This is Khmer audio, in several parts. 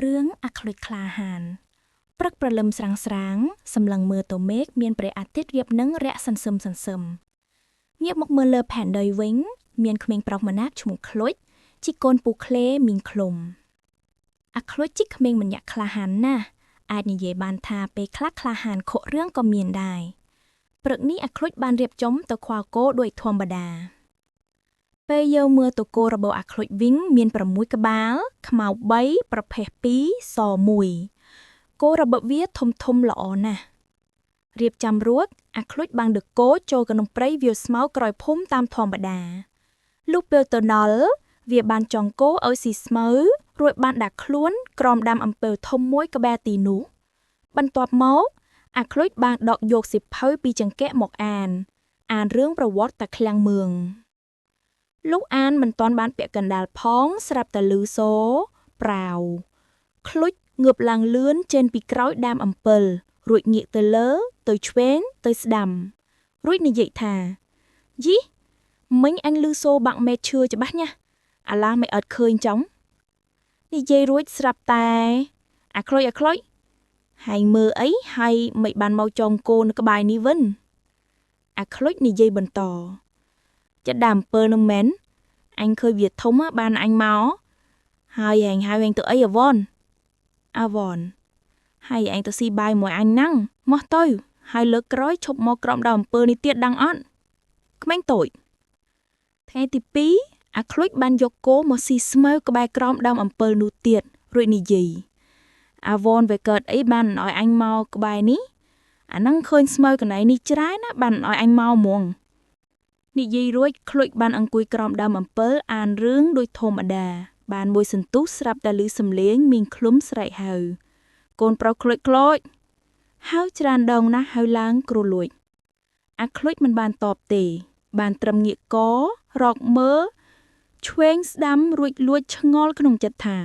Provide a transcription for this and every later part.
រឿងអាក្លុចក្លាហានព្រឹកព្រលឹមស្រាងៗសម្លឹងមើលទៅមេឃមានព្រះអាទិត្យរៀបនឹងរះសន្សឹមងាកមកមើលលើផែនដីវិញមានក្មេងប្រុសម្នាក់ឈ្មោះក្លុចជីកូនពូក្លេមីងឃ្លុំអាក្លុចជីក្មេងម្នាក់ក្លាហានណាស់អាចនិយាយបានថាពេលខ្លះក្លាហានខករឿងក៏មានដែរព្រឹកនេះអាក្លុចបានរៀបចំទៅខ្វល់គោដោយធម្មតាពេលយើងមើលទៅគោរបស់អាក្លុចវិញមាន6ក្បាលខ្មៅ3ប្រផេះ2ស1គោរបស់វាធំល្អណាស់រៀបចំរួចអាក្លុចបានដឹកគោចូលក្នុងព្រៃវាលស្មៅក្រោយភូមិតាមធម្មតាលុះពេលទៅដល់វាបានចង់គោឲ្យស៊ីស្មៅរួចបានដាក់ខ្លួនក្រោមដើមអំពៅធំមួយក្បែរទីនោះបន្ទាប់មកអាក្លុចបានដកយកសៀវភៅពីចង្កេះមកអានរឿងប្រវត្តិតាឃ្លាំងមឿងលោកអានមិនទាន់បានពាក់កណ្ដាលផងស្រាប់តែឮសូរប្រាវក្លុចងើបឡើងលឿនចេញពីក្រោយដើមអំពិលរួចងាកទៅលើទៅឆ្វេងទៅស្ដាំរួចនិយាយថាយីមិញអញឮសូរបាក់មេតឈឿច្បាស់ណាស់អាឡាមិនអត់ឃើញចង់និយាយរួចស្រាប់តែអាក្លុចហើយមើលអីហើយមិនបានមកចងគោនៅក្បែរនេះវិញអាក្លុចនិយាយបន្តចិត្តដើមអំពើនោះមែនអញឃើញវាធំបានអញមកហើយហែងទៅអីអាវ៉នហើយឯងទៅស៊ីបាយមួយអញហ្នឹងមកទៅហើយលើកក្រោយឈប់មកក្រោមដើមអំពើនេះទៀតដឹងអត់ក្មេងតូចថ្ងៃទី2អាក្លុចបានយកគោមកស៊ីស្មៅក្បែរក្រោមដើមអំពើនោះទៀតរួចនិយាយអាវ៉នវាកើតអីបានឲ្យអញមកក្បែរនេះអាហ្នឹងឃើញស្មៅកន្លែងនេះច្រើនណាបានឲ្យអញមកហ្មងនិយាយរួចក្លុចបានអង្គុយក្រោមដើមអំពិលអានរឿងដោយធម្មតាបានមួយសន្ទុះស្រាប់តែឮសំឡេងមីងឃ្លុំស្រែកហៅកូនប្រុសក្លុចហៅច្រើនដងណាស់ហៅឡើងគ្រលួចអាក្លុចមិនបានតបទេបានត្រឹមងាកករកមើលឆ្វេងស្ដាំរួចលួចឆ្ងល់ក្នុងចិត្តថា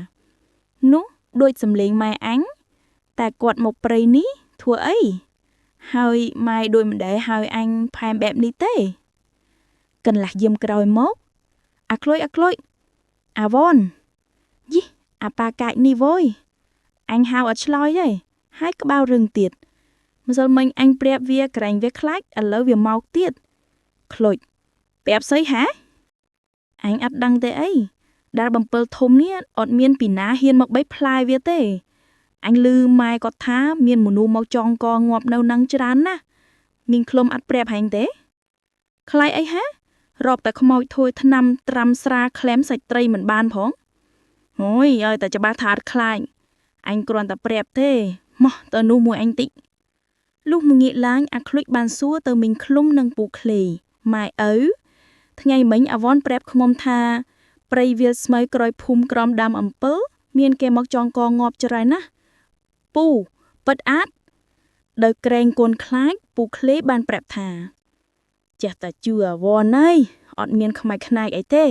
នោះដូចសំឡេងម៉ែអញតែគាត់មកព្រៃនេះធ្វើអីហើយម៉ែដូចមិនដែលហៅអញផែមបែបនេះទេកន្លះយាមក្រោយមកអាក្លុចអាវ៉នយីអាប៉ាកាច់នេះវយអញហៅអត់ឆ្លើយទេហើយក្បាលរឿងទៀតម្សិលមិញអញប្រាប់វាក្រែងវាខ្លាចឥឡូវវាមកទៀតក្លុចប្រាប់ស្អីហ៎អញអត់ដឹងទេអីដែលបំពិលធំនេះអត់មានពីណាហ៊ានមកបេះផ្លែវាទេអញឮម៉ែគាត់ថាមានមនុស្សមកចងកងាប់នៅនឹងច្រើនណាស់មីងឃ្លុំអត់ប្រាប់ហែងទេខ្លាចអីហ៎រອບតែខ្មោចធួយថ្នាំត្រាំស្រាក្លែមសាច់ត្រីមិនបានផងអូយឲ្យតែច្បាស់ថាអត់ខ្លាចអញគ្រាន់តែប្រាប់ទេមកទៅនោះមួយអញតិចលុះមកងាកឡើងអាក្លុចបានសួរទៅមីងឃ្លុំនិងពូក្លេម៉ែឪថ្ងៃមិញអាវ៉នប្រាប់ឃ្មុំថាព្រៃវាលស្មៅក្រោយភូមិក្រំដើមអំពិលមានគេមកចងកងាប់ច្រើនណាស់ពូពិតអាតដោយក្រែងកូនខ្លាចពូក្លេបានប្រាប់ថាចេះតែជឿអាវ៉នអើយអត់មានខ្មាច់ខ្នាយអីទេ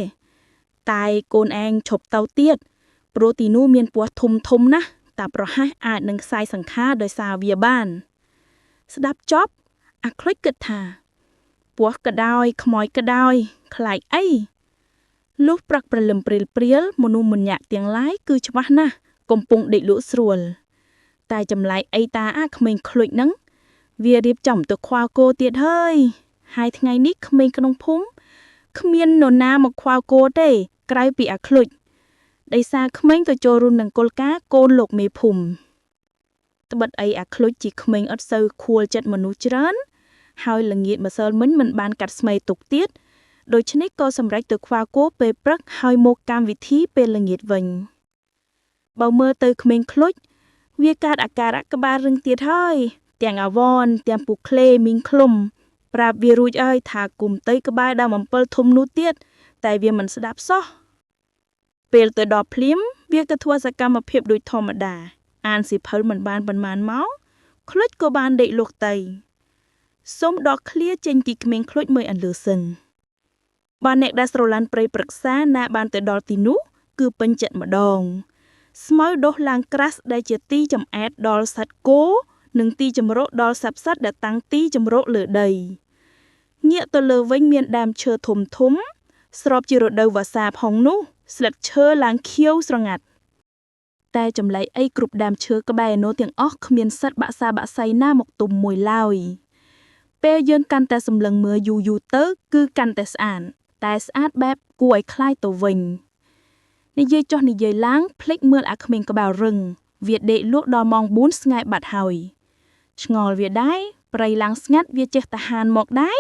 តែកូនឯងឈប់ទៅទៀតព្រោះទីនោះមានពស់ធំណាស់តែប្រហែសអាចនឹងខ្សែសង្ខារដោយសារវាបានស្ដាប់ចប់អាក្លុចគិតថាពស់ក៏ដោយខ្មោចក៏ដោយខ្លាចអីលុះព្រឹកព្រលឹមព្រាលមនុស្សម្នាក់ទាំងឡាយគឺច្បាស់ណាស់កំពុងដេកលក់ស្រួលតែចម្លែកអីតាអាក្មេងក្លុចហ្នឹងវារៀបចំទៅខ្វល់គោទៀតហើយថ្ងៃនេះក្មេងក្នុងភូមិគ្មាននរណាមកខ្វល់គោទេក្រៅពីអាក្លុចដោយសារក្មេងទៅចូលរួមនឹងគោលការណ៍កូនលោកមេភូមិត្បិតអីអាក្លុចជាក្មេងអត់សូវខួលចិត្តមនុស្សច្រើនហើយល្ងាតម្សិលមិញមិនបានកាត់ស្មៃទុកទៀតដូច្នេះក៏សម្រេចទៅខ្វល់គោពេលព្រឹកហើយមកកម្មវិធីពេលល្ងាចវិញបើមើលទៅក្មេងក្លុចវាកើតអាការៈក្បាលរឹងទៀតហើយទាំងអាវ៉នទាំងពូក្លេមីងឃ្លុំប្រាប់វារួចហើយថាគុំទៅក្បែរដើមអំពិលធំនោះទៀតតែវាមិនស្ដាប់សោះពេលទៅដល់ភ្លាមវាក៏ធ្វើសកម្មភាពដូចធម្មតាអានសៀវភៅមិនបានប៉ុន្មានមកក្លុចក៏បានដេកលក់ទៅសូមដកឃ្លាចេញពីក្មេងក្លុចមួយអន្លើសិនបានអ្នកដែលស្រឡាញ់ព្រៃព្រឹក្សាណាបានទៅដល់ទីនោះគឺពេញចិត្តម្ដងស្មៅដុះឡើងក្រាស់ដែលជាទីចំអែតដល់សត្វគោនិងទីជម្រកដល់សត្វដែលតាំងទីជម្រកលើដីងាកទៅលើវិញមានដើមឈើធំស្របជារដូវវស្សាផងនោះស្លឹកឈើឡើងខៀវស្រងាត់តែ តែចម្លែកអីគ្រប់ដើមឈើក្បែរនោះទាំងអស់គ្មានសត្វបាក់សាបាក់សៃណាមកទុំមួយឡើយពេលយើងកាន់តែសម្លឹងមើលយូរទៅគឺកាន់តែស្អាតតែស្អាតបែបគួរឲ្យខ្លាចទៅវិញនិយាយចុះនិយាយឡើងភ្លេចមើលអាក្មេងក្បាលរឹងវាដេកលក់ដល់ម៉ោង4ស្ងាយបាត់ហើយឆ្ងល់វាដែរព្រៃឡើងស្ងាត់វាចេះតាហានមកដែរ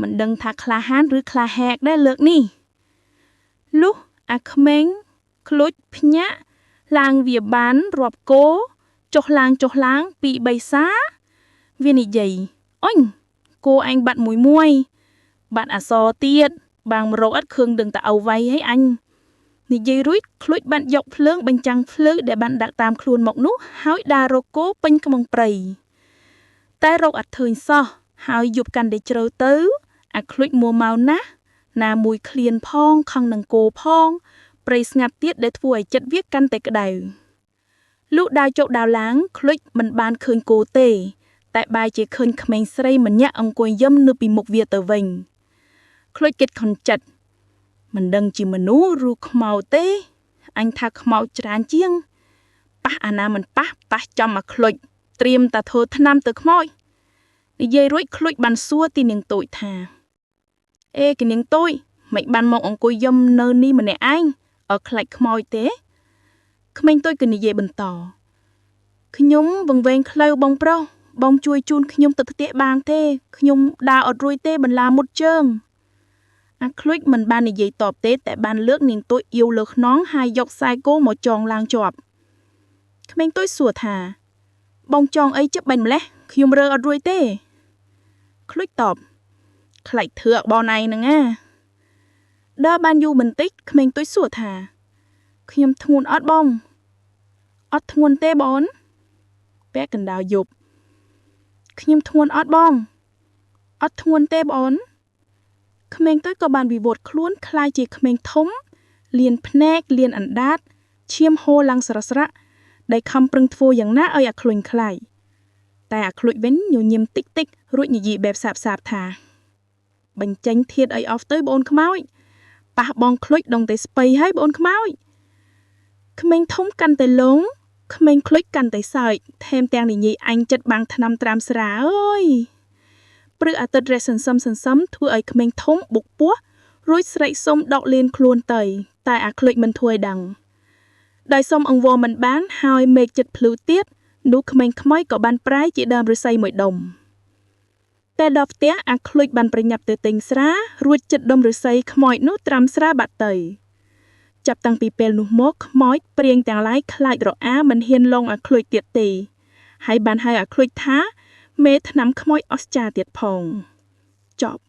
មិនដឹងថាក្លាហានឬក្លាហែកដែរលើកនេះលុះអាក្មេងខ្លុចភ្ញាក់ឡើងវាបានរាប់គោចុះឡើងពី3សាវានិយាយអញគោអញបាត់មួយបាត់អសទៀតបាងរកអត់ខឹងដឹងតែអៅវៃឲ្យអញនិយាយរួចខ្លួចបានយកភ្លើងបញ្ចាំងភ្លឺដែលបានដាក់តាមខ្លួនមកនោះហើយដើររកគោពេញខ្មងព្រៃតែរកអត់ឃើញសោះហើយយប់កាន់តែជ្រៅទៅអាខ្លួចមួម៉ៅណាស់ណាមួយឃ្លានផងខឹងនឹងគោផងព្រៃស្ងាត់ទៀតដែលធ្វើឲ្យចិត្តវាកាន់តែក្តៅលុះដើរចុះដើរឡើងខ្លួចមិនបានឃើញគោទេតែបែរជាឃើញក្មេងស្រីម្នាក់អង្គុយយំនៅពីមុខវាទៅវិញខ្លួចគិតខុនចិត្តមិនដឹងជាមនុស្សឬខ្មោចទេអញថាខ្មោចច្រើនជាងប៉ះអាណាមិនប៉ះចំអាខ្លុចត្រៀមតែធ្វើថ្នាំទៅខ្មោចនិយាយរួចខ្លួចបានសួរទីនាងតូចថាអេគនាងតូចមិនបានមកអង្គុយយំនៅនេះម្នាក់ឯងអត់ខ្លាចខ្មោចទេក្មេងតូចក៏និយាយបន្តខ្ញុំវង្វេងខ្លៅបងប្រុសបងជួយជូនខ្ញុំទៅផ្ទះបានទេខ្ញុំដើរអត់រួចទេបន្លាមុតជើងអាខ្លួចមិនបាននិយាយតបទេតែបានលើកនាងតូចអៀវលើខ្នងហើយយកខ្សែគោមកចងឡើងជាប់ក្មេងតូចសួរថាបងចងអីជិបបាញ់ម្លេះខ្ញុំរើអត់រួចទេខ្លួចតបខ្លាចធឿកបងឯងហ្នឹងណាដល់បានយូរបន្តិចក្មេងតូចសួរថាខ្ញុំធ្ងន់អត់បងអត់ធ្ងន់ទេបងពាក់កណ្ដាលយប់ខ្ញុំធ្ងន់អត់បងអត់ធ្ងន់ទេបងក្មេងតូចក៏បានវិវត្តខ្លួនคล้ายជាក្មេងធំលៀនភ្នែកលៀនអណ្ដាតឈាមហូរឡើងស្រស់ស្រាក់ដែលខំប្រឹងធ្វើយ៉ាងណាឲ្យអាខ្លុញខ្លាយតែអាខ្លួចវិញញញឹមតិចរួចនិយាយបែបសាបថាបញ្ចេញធាតឲ្យអស់ទៅបងខ្មោចប៉ះបងខ្លុចដងតែស្ពៃហើយបងខ្មោចក្មេងធំកាន់តែលងក្មេងខ្លុចកាន់តែសើចថែមទាំងនិយាយអញចិត្តបាំងថ្នាំត្រាំស្រាអើយព្រឹកអាទិត្យរះសន្សឹមធ្វើឲ្យក្មេងធំបុកពោះរួចស្រែកសុំដកលៀនខ្លួនទៅតែអាខ្លុចមិនធ្វើឲ្យដឹងដោយសុំអង្វរមិនបានហើយមេឃចិត្តភ្លឺទៀតនោះក្មេងខ្មោចក៏បានប្រែជាដើមឫស្សីមួយដុំតែដល់ផ្ទះអាខ្លុចបានប្រញាប់ទៅទិញស្រារួចចិត្តដុំឫស្សីខ្មោចនោះត្រាំស្រាបាត់ទៅចាប់តាំងពីពេលនោះមកខ្មោចព្រៀងទាំងឡាយខ្លាចរអាមិនហ៊ានលងអាខ្លួចទៀតទេហើយបានហៅអាខ្លួចថាមេថ្នាំខ្មោចអស្ចារ្យទៀតផងចប់